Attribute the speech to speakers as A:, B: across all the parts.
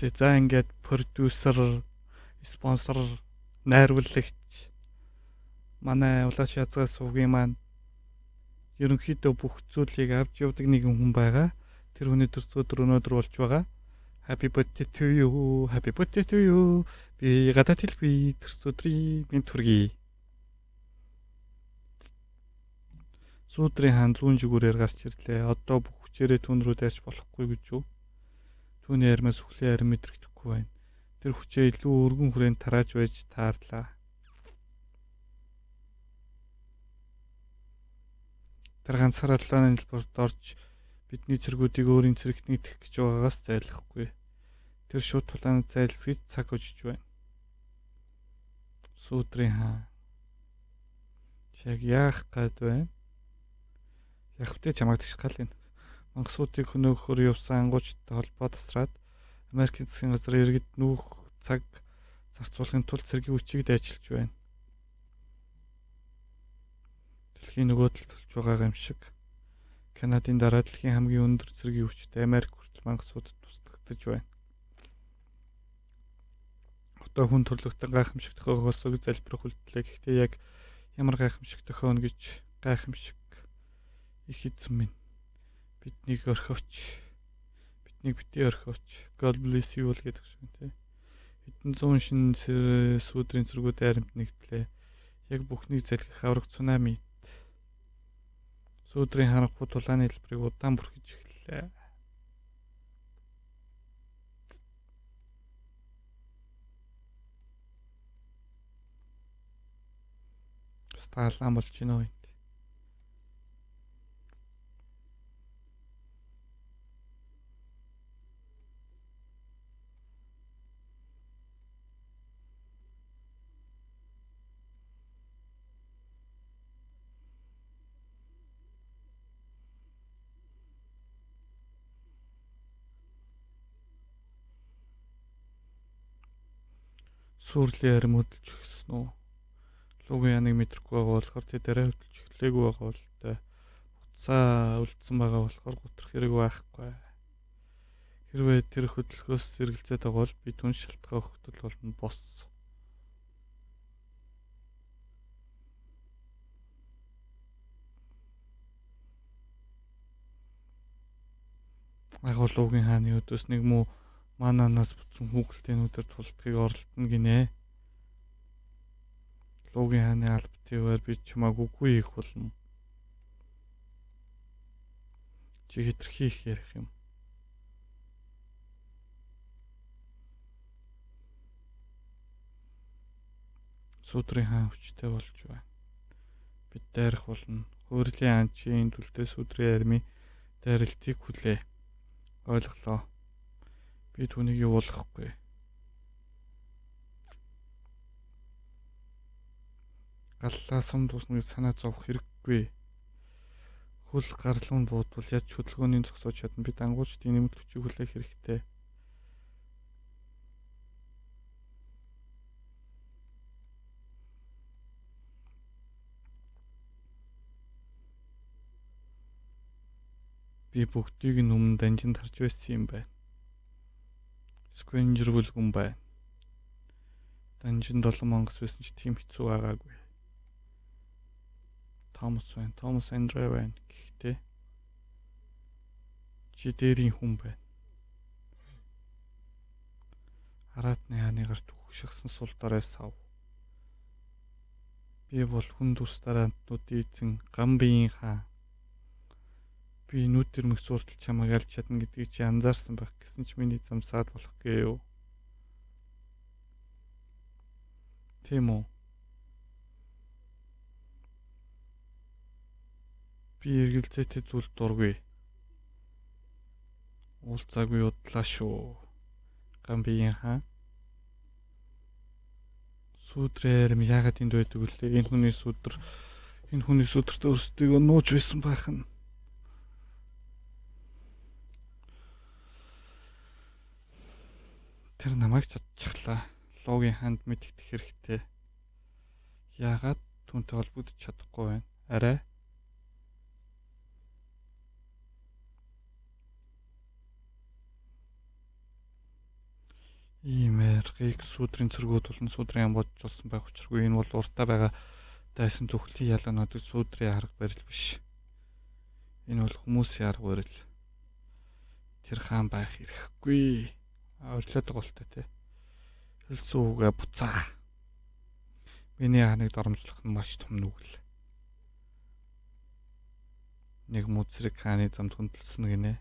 A: штэ. За ингээд продюсер, спонсор, найруулагч манай улааш язгаас сувгийн маань ерөнхийдөө бүх зүйлийг авч явдаг нэгэн хүн байгаа. Тэр хүний төрсөдөр өнөөдөр болж байгаа. Happy birthday to you. Happy birthday to you. Би гадаад хэлгүй төрсөдрийн минь төргий. Сүүдрийн хаан зүүн жигүүрээр гарч ирлээ. Одоо бүх хүчээрээ түүн рүү дайрч болохгүй гэж юу? Түүний ярмаас хүлээ харин мэдрэгдэхгүй байна. Тэр хүчээ илүү өргөн хүрээнд тарааж байж таарлаа. Тэр ганцаараа талааны хэлбэрт орж бидний цэргүүдийг өөрийн цэрэгт нэгтгэх гэж байгаагаас зайлахгүй. Тэр шууд тулаанад зайлсхийж цаг өжиж байна. Сүүдрийн хаан. Яг яах гээд байна? Явхтээ чамайг ташгал энэ. Мангасуудыг хөнөөхөөр явсан ангуучтай холбоо тасраад Америкийн засгийн газар иргэд нүүх цаг зарцуулахын тулд цэргийн хүчийг дайчилж байна. Дэлхийн нөгөө талд төлж байгаа юм шиг. Канадын дараа дэлхийн хамгийн өндөр цэргийн хүчтэй Америк хүртэл мангасуудад тусдагдж байна. Одоо хүн төрлөختөн гайхамшиг тохиогоосоо залбирах үлдлээ. Гэхдээ яг ямар гайхамшиг тохионо гэж гайхамшиг их эзэн минь. Биднийг орхиоч. Биднийг битгий орхиоч. God bless you гэдэг шиг тий. Хэдэн зуун шин сүүдрийн цэргүүд айрамт нэгдлээ. Яг бүхнийг залхих авраг цунами. Сүүдрийн харанхуй тулааны хэлбэрийг удаан бүрхэж эхэллээ. Стаалан болж гинөө. Сүрлийн харим хөдөлж өгсөн үү? Лугийн яныг мэдрэхгүй байгаа болохоор тэд арай хөдөлж эхлэегүй байгаа бол тэ хуцаа үлдсэн байгаа болохоор готрох хэрэг байхгүй. Хэрвээ тэр хөдөлгөөс зэрэгэлзээд байгаа бол би түн шалтгаан өгтөл болно бос. Агуул лугийн хааны өдөөс нэг муу мананаас бүтсэн хүүхэлдэйн өдөр тулдгийг оролдоно гинэ. Лугийн хааны албативаар би чамааг үгүй их болно. Чи хитрхи их ярих юм. Сүүдрийн хаан хүчтэй болж байна. Бид дайрах болно. Хуурлын хаан чи энэ түлдээ сүүдрийн армийн дайралтыг хүлээ. Ойлголоо. Би түүнийг явуулахгүй. Галлаа сум дуусна гэж санаа зовох хэрэггүй. Хөл гарлуун буудвал яаж хөдөлгөөний зогсоож чадна. Бид ангуучдын нэмэлт хүчийг хүлээх хэрэгтэй. Би бүгдийг нь өмнө данжинд харж байсан юм байна. Сквенжер бүлгүн байна. Данжин 7 мангас байсан ч тийм хэцүү байгаагүй. Томас байна. Томас Андре байна. Гэхдээ чи дээрийн хүн байна. Хараатны хааны гарт үхшигсэн сул дорой сав. Би бол хүн дүрс дараантнуудын эзэн Гамбийн хаан. Би нүдэр мөх зуртал чамайг алж чадна гэдгийг чи анзаарсан байх гэсэн ч миний зам саад болох гээв. Тийм үү? Би эргэлзээтэй зүйл дургүй. Уулзаагүй удлаа шүү. Гамбийн хаан. Сүдрээр яагаад энд байдаг вүлээ? Энэ хүний сүдэрт өөрсдөө нууж байсан байх нь. Тэр намайг чадчихлаа. Лугийн хаанд мэдэгдэх хэрэгтэй. Яагаад түүнтэй холбогдож чадахгүй байна? Арай. Ийм аргыг сүүдрийн цэргүүд болон сүүдрийн бодж болсон байх учиргүй энэ бол уртаа байгаа дайсан төгөлийн ялгаануудыг сүүдрийн арга барил биш. Энэ бол хүмүүсийн арга барил. Тэр хаан байх эрхгүй. Орлоод байгаа л та тий. Хэлсэн үгээ буцаа. Миний хааныг доромжлох нь маш том нүгэл. Нэг мөцрэг хааны замд хөндлөсөн гинэ.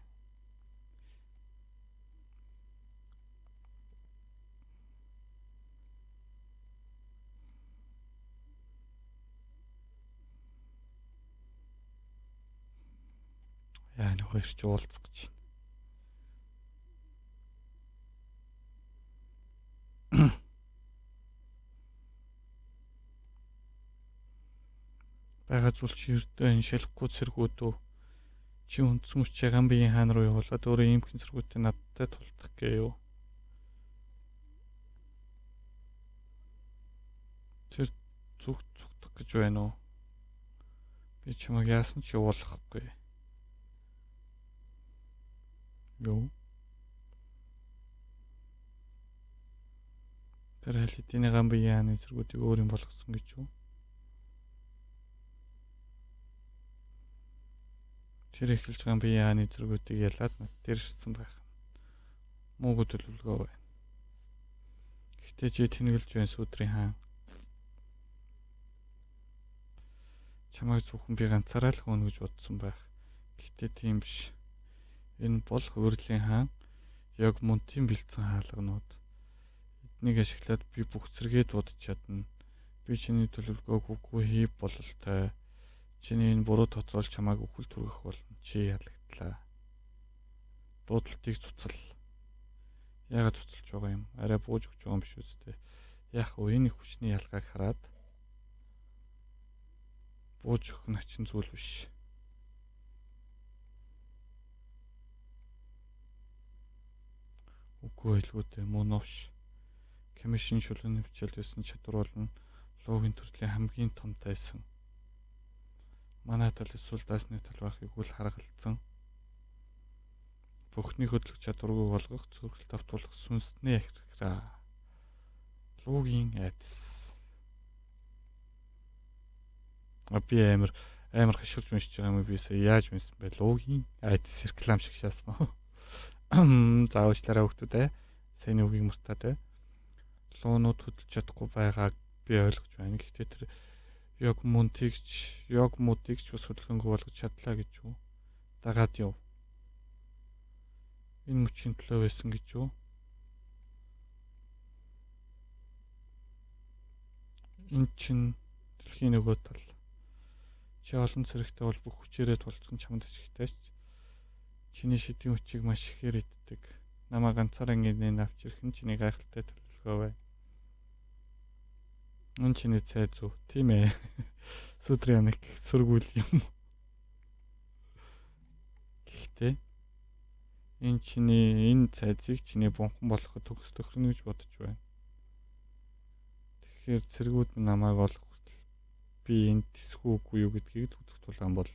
A: Яа нэг хоёр ч уулзах гэж байна. Бага зүйл чи ердөө энэ шалахгүй цэргүүдөө чи үндсэн хүчээ Гамбигийн хаан руу явуулаад өөрөө иймхэн цэргүүдтэй надтай тулдах гээё. Тэр зүгтэх гэж байна уу? Би чамайг яасан ч явуулахгүй. Юу? Тэр хэлэдийн Гамбигийн хааны цэргүүдийг өөр юм болгосон гэж юу? Тэр эхэлж Гамбигийн хааны цэргүүдийг ялаад над дээр ирсэн байх. Муугүй төлөвлөгөө байна. Гэхдээ чи тэнэгэлж байна сүүдрийн хаан. Чамайг зөвхөн би ганцаараа л хөөнө гэж бодсон байх. Гэхдээ тийм биш. Энэ бол хувирлын хаан яг мөнтийн бэлдсэн хаалганууд. Эднийг ашиглаад би бүх зэрэгээ дуудаж чадна. Би чиний төлөвлөгөөг үгүй хий бололтой. Чиний энэ буруу тоцоол чамайг өхөл түргэх болно. Чи ялагдлаа. Дуудалтыг цуцал. Яагаад цуцалж байгаа юм? Арай бууж өгч байгаа юм биш үстэй. Яг уу энэ их хүчний ялгааг хараад бууж өгөх нь хачин зүйл биш. Үгүй байлгүй мөн новш. Комисшн шүлгэн хвчээлд байсан чадвар болон логийн төрлийн хамгийн том тайсан. Манай тал эсвэл даасны тал байхыг үл харгалзсан. Бүхний хөдлөх чадваргүй болгох зөвхөлт автуулах сүнснээ ахирхраа. Логийн айдас. Би амар хашгирч уншиж байгаа юм бисаа яаж мэдсэн бэ? Логийн айдас реклам шиг шаасан. Заавчлаараа хөвгтүүд сайн үгийг мартаад луунууд хөдөлж чадахгүй байгааг би ойлгож байна. Гэхдээ тэр яг муудыг ч бас хөдөлгөөнгүй болгож чадлаа гэж юу? Дагаад яв. Энэ мөчийн төлөө байсан гэж юу? Энэ чинь дэлхийн нөгөө тал. Чи олон зэрэгтэй бол бүх хүчээрээ тулцсан чамд ашигтай ч чиний шидийн хүчийг маш ихээр иддэг. Намаа ганцаараа ингэ авч ирэх нь чиний гайхалтай төлөвлөгөө бай. Энэ чиний цай зүв. Тийм ээ. Сүдрийн анх сүргүүл юм. Гэхдээ энэ цайзыг чиний бунхан болоход төгс төхрөнө гэж бодож байна. Тэгэхээр цэргүүд намайг олох хүртэл би энд тэсгүй үгүй юу гэдгийг үзэх тулаан бол